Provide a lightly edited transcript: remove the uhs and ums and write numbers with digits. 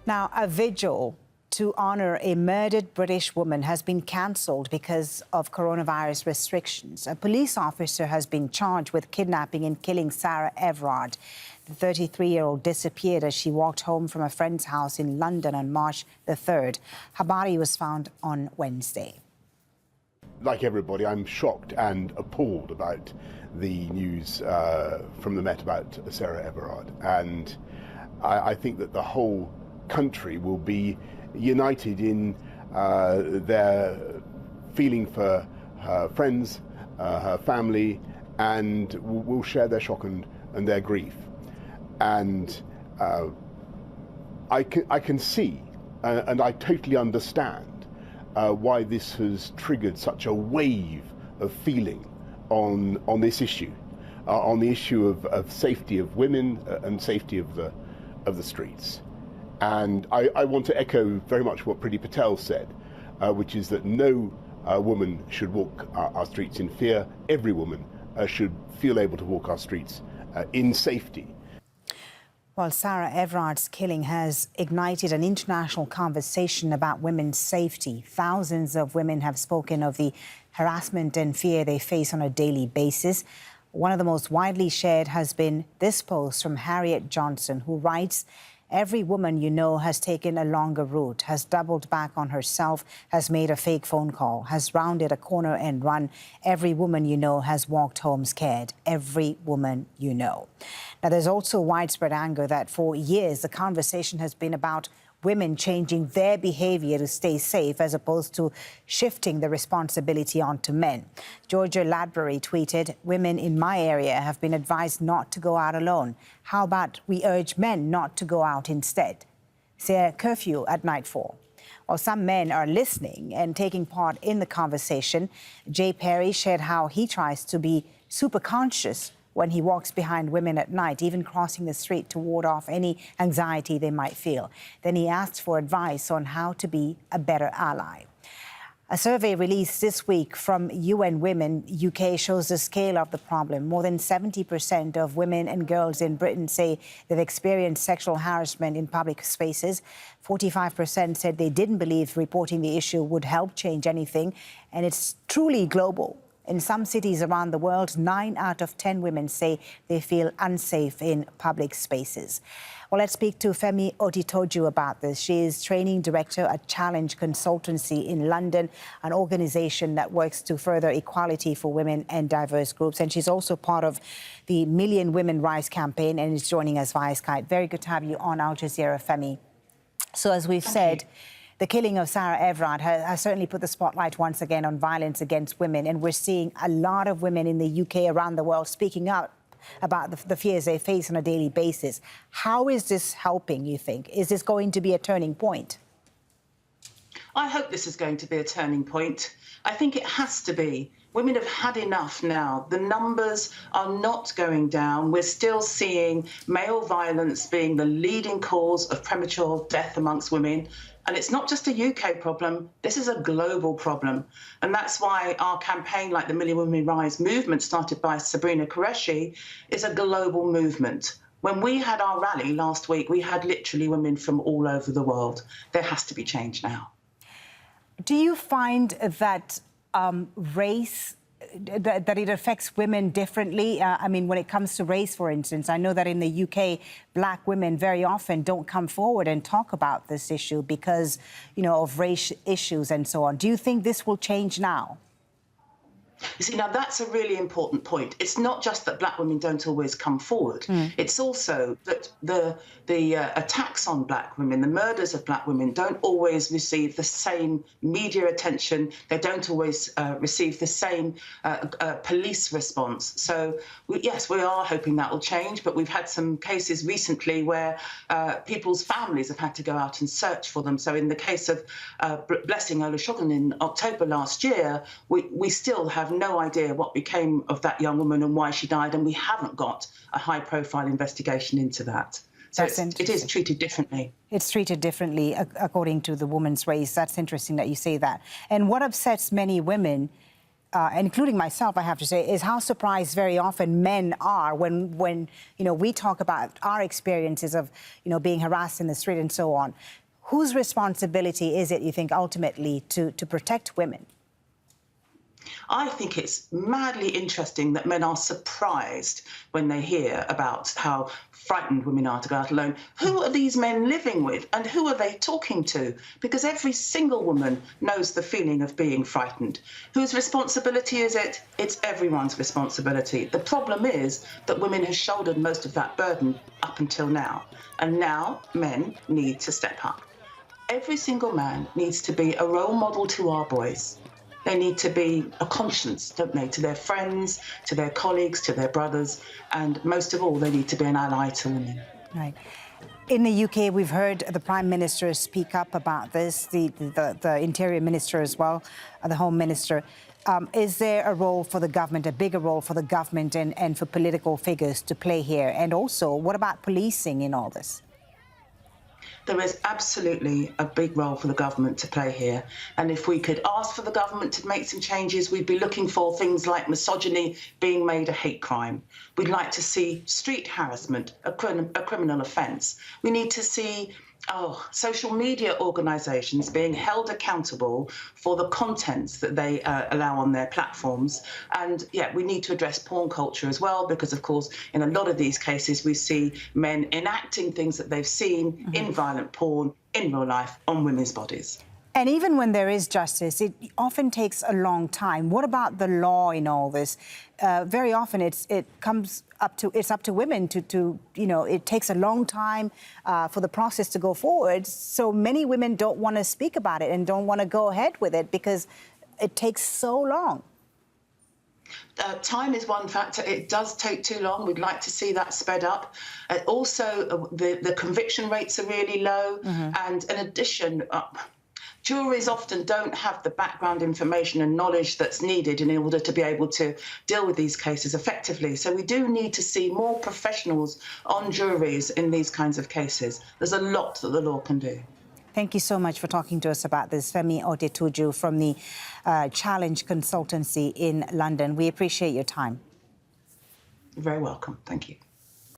Now, a vigil to honour a murdered British woman has been cancelled because of coronavirus restrictions. A police officer has been charged with kidnapping and killing Sarah Everard. The 33-year-old disappeared as she walked home from a friend's house in London on March the 3rd. Her body was found on Wednesday. Like everybody, I'm shocked and appalled about the news from the Met about Sarah Everard. And I think that the whole country will be united in their feeling for her friends, her family, and will share their shock and their grief. And I can see and I totally understand why this has triggered such a wave of feeling on this issue, on the issue of safety of women and safety of the streets. And I want to echo very much what Priti Patel said, which is that no woman should walk our streets in fear. Every woman should feel able to walk our streets in safety. Well, Sarah Everard's killing has ignited an international conversation about women's safety. Thousands of women have spoken of the harassment and fear they face on a daily basis. One of the most widely shared has been this post from Harriet Johnson, who writes, "Every woman you know has taken a longer route, has doubled back on herself, has made a fake phone call, has rounded a corner and run. Every woman you know has walked home scared. Every woman you know." Now, there's also widespread anger that for years the conversation has been about women changing their behaviour to stay safe as opposed to shifting the responsibility onto men. Georgia Ladbury tweeted, "Women in my area have been advised not to go out alone. How about we urge men not to go out instead? Say a curfew at nightfall." Well, some men are listening and taking part in the conversation. Jay Perry shared how he tries to be super conscious when he walks behind women at night, even crossing the street to ward off any anxiety they might feel. Then he asked for advice on how to be a better ally. A survey released this week from UN Women UK shows the scale of the problem. More than 70% of women and girls in Britain say they've experienced sexual harassment in public spaces. 45% said they didn't believe reporting the issue would help change anything, and it's truly global. In some cities around the world, 9 out of 10 women say they feel unsafe in public spaces. Well, let's speak to Femi Otitoju about this. She is training director at Challenge Consultancy in London, an organisation that works to further equality for women and diverse groups. And she's also part of the Million Women Rise campaign and is joining us via Skype. Very good to have you on Al Jazeera, Femi. So as we've said, the killing of Sarah Everard has certainly put the spotlight once again on violence against women, and we're seeing a lot of women in the UK, around the world, speaking out about the fears they face on a daily basis. How is this helping, you think? Is this going to be a turning point? I hope this is going to be a turning point. I think it has to be. Women have had enough now. The numbers are not going down. We're still seeing male violence being the leading cause of premature death amongst women. And it's not just a UK problem, this is a global problem. And that's why our campaign, like the Million Women Rise movement, started by Sabrina Qureshi, is a global movement. When we had our rally last week, we had literally women from all over the world. There has to be change now. Do you find that race, that it affects women differently? I mean, when it comes to race, for instance, I know that in the UK, black women very often don't come forward and talk about this issue because, you know, of race issues and so on. Do you think this will change now? You see, now that's a really important point. It's not just that black women don't always come forward. It's also that the attacks on black women, the murders of black women, don't always receive the same media attention. They don't always receive the same police response. So, yes, we are hoping that will change, but we've had some cases recently where people's families have had to go out and search for them. So in the case of Blessing Olusogun in October last year, we still have no idea what became of that young woman and why she died, and we haven't got a high-profile investigation into that. So it is treated differently. It's treated differently according to the woman's race. That's interesting that you say that. And what upsets many women including myself, I have to say, is how surprised very often men are when we talk about our experiences of, being harassed in the street and so on. Whose responsibility is it, you think, ultimately to protect women? I think it's madly interesting that men are surprised when they hear about how frightened women are to go out alone. Who are these men living with and who are they talking to? Because every single woman knows the feeling of being frightened. Whose responsibility is it? It's everyone's responsibility. The problem is that women have shouldered most of that burden up until now. And now men need to step up. Every single man needs to be a role model to our boys. They need to be a conscience, don't they, to their friends, to their colleagues, to their brothers, and most of all, they need to be an ally to women. Right. In the UK, we've heard the Prime Minister speak up about this, the Interior Minister as well, the Home Minister. Is there a role for the government, a bigger role for the government and for political figures to play here? And also, what about policing in all this? There is absolutely a big role for the government to play here. And if we could ask for the government to make some changes, we'd be looking for things like misogyny being made a hate crime. We'd like to see street harassment a criminal offence. We need to see social media organisations being held accountable for the contents that they allow on their platforms. And yeah, we need to address porn culture as well, because of course, in a lot of these cases, we see men enacting things that they've seen in violent porn in real life on women's bodies. And even when there is justice, it often takes a long time. What about the law in all this? Very often it's up to women to it takes a long time for the process to go forward. So many women don't want to speak about it and don't want to go ahead with it because it takes so long. Time is one factor. It does take too long. We'd like to see that sped up. Also, the conviction rates are really low. And in addition, juries often don't have the background information and knowledge that's needed in order to be able to deal with these cases effectively. So we do need to see more professionals on juries in these kinds of cases. There's a lot that the law can do. Thank you so much for talking to us about this, Femi Otitoju from the Challenge Consultancy in London. We appreciate your time. You're very welcome. Thank you.